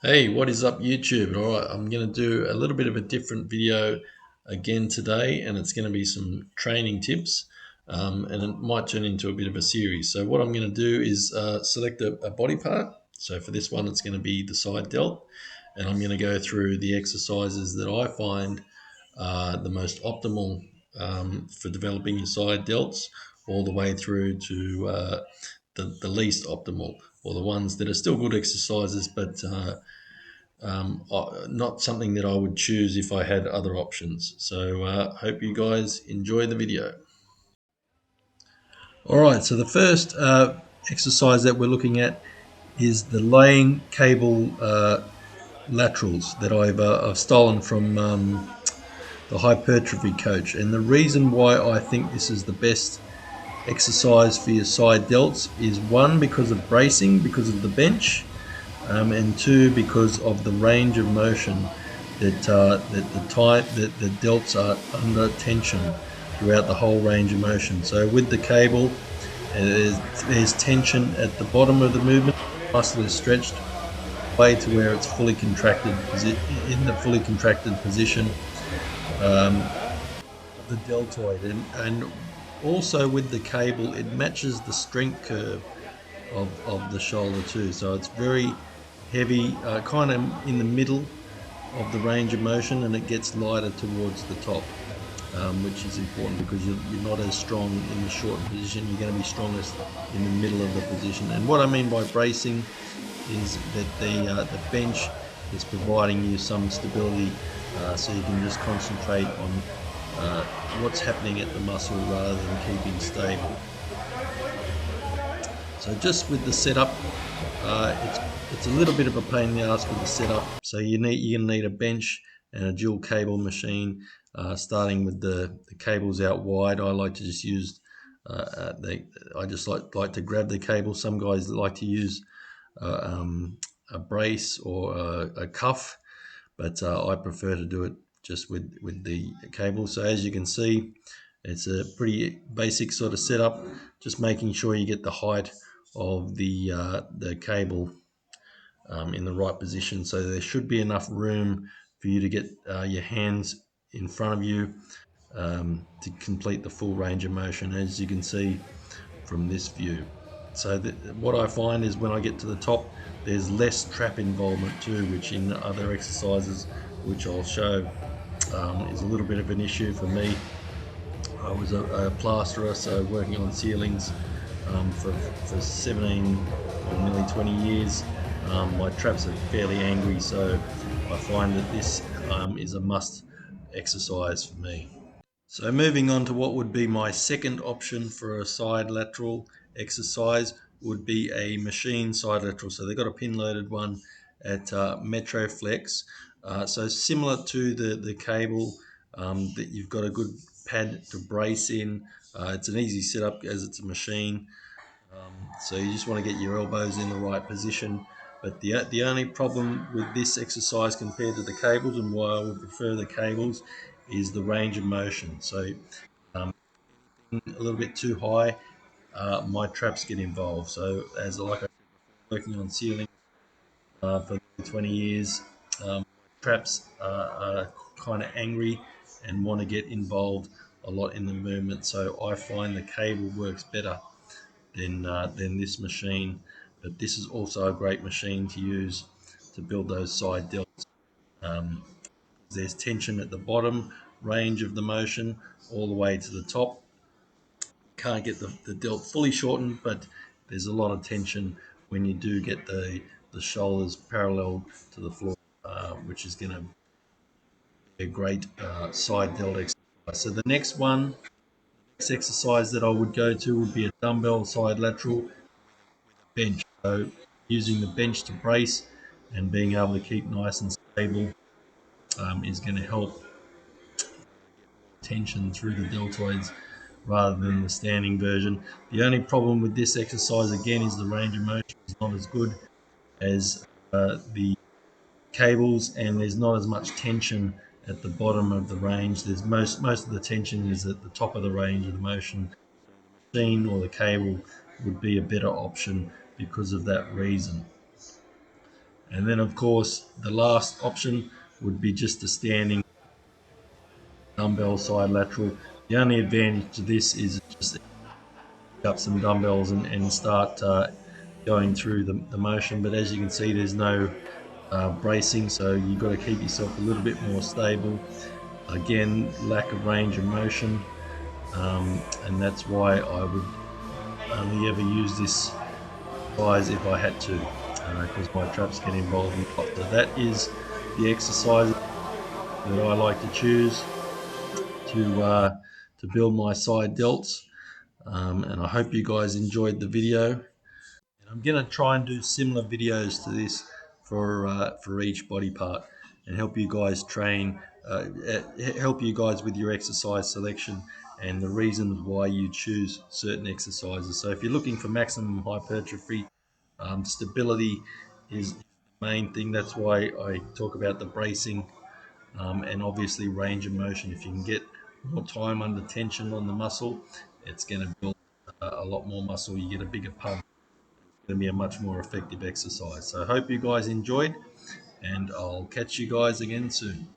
Hey, what is up YouTube? All right, I'm going to do a little bit of a different video again today, and it's going to be some training tips, and it might turn into a bit of a series. So what I'm going to do is select a body part. So for this one, it's going to be the side delt, and I'm going to go through the exercises that I find the most optimal for developing your side delts, all the way through to the least optimal, or the ones that are still good exercises, but not something that I would choose if I had other options. So hope you guys enjoy the video. All right, so the first exercise that we're looking at is the laying cable laterals that I've stolen from the Hypertrophy coach. And the reason why I think this is the best exercise for your side delts is one, because of bracing, because of the bench, and two, because of the range of motion that the delts are under tension throughout the whole range of motion. So with the cable, there's tension at the bottom of the movement. The muscle is stretched way to where it's fully contracted, in the fully contracted position of the deltoid, and also with the cable, it matches the strength curve of the shoulder too. So it's very heavy, kind of in the middle of the range of motion, and it gets lighter towards the top, which is important because you're not as strong in the shortened position. You're going to be strongest in the middle of the position. And what I mean by bracing is that the bench is providing you some stability, so you can just concentrate on what's happening at the muscle rather than keeping stable. So just with the setup, it's a little bit of a pain in the ass with the setup. So you're gonna need a bench and a dual cable machine. Starting with the cables out wide, I like to just use I just like to grab the cable. Some guys like to use a brace or a cuff, but I prefer to do it just with the cable. So as you can see, it's a pretty basic sort of setup, just making sure you get the height of the cable in the right position. So there should be enough room for you to get your hands in front of you to complete the full range of motion, as you can see from this view. So what I find is when I get to the top, there's less trap involvement too, which in other exercises, which I'll show, is a little bit of an issue for me. I was a plasterer, so working on ceilings for 17 or nearly 20 years. My traps are fairly angry, so I find that this is a must exercise for me. So moving on to what would be my second option for a side lateral exercise would be a machine side lateral. So they've got a pin loaded one at Metroflex. So similar to the cable, that you've got a good pad to brace in. It's an easy setup as it's a machine. So you just want to get your elbows in the right position. But the only problem with this exercise compared to the cables, and why I would prefer the cables, is the range of motion. So a little bit too high, my traps get involved. So as like I said, working on ceiling for 20 years, traps are kind of angry and want to get involved a lot in the movement. So I find the cable works better than this machine. But this is also a great machine to use to build those side delts. Um, there's tension at the bottom range of the motion all the way to the top. Can't get the delt fully shortened, but there's a lot of tension when you do get the shoulders parallel to the floor, which is going to be a great side delt exercise. So the next exercise that I would go to would be a dumbbell side lateral bench. So using the bench to brace and being able to keep nice and stable is going to help tension through the deltoids rather than the standing version. The only problem with this exercise again is the range of motion is not as good as the cables, and there's not as much tension at the bottom of the range. There's most of the tension is at the top of the range of the motion. The machine or the cable would be a better option because of that reason. And then, of course, the last option would be just a standing dumbbell side lateral. The only advantage to this is just pick up some dumbbells and start going through the motion. But as you can see, there's no bracing, so you've got to keep yourself a little bit more stable. Again, lack of range of motion, and that's why I would only ever use this size if I had to, because my traps get involved in a lot. So that is the exercise that I like to choose to build my side delts. And I hope you guys enjoyed the video. And I'm going to try and do similar videos to this for each body part and help you guys train, help you guys with your exercise selection and the reasons why you choose certain exercises. So if you're looking for maximum hypertrophy, stability is the main thing. That's why I talk about the bracing, and obviously range of motion. If you can get more time under tension on the muscle, it's going to build a lot more muscle. You get a bigger pump. It's going to be a much more effective exercise. So I hope you guys enjoyed, and I'll catch you guys again soon.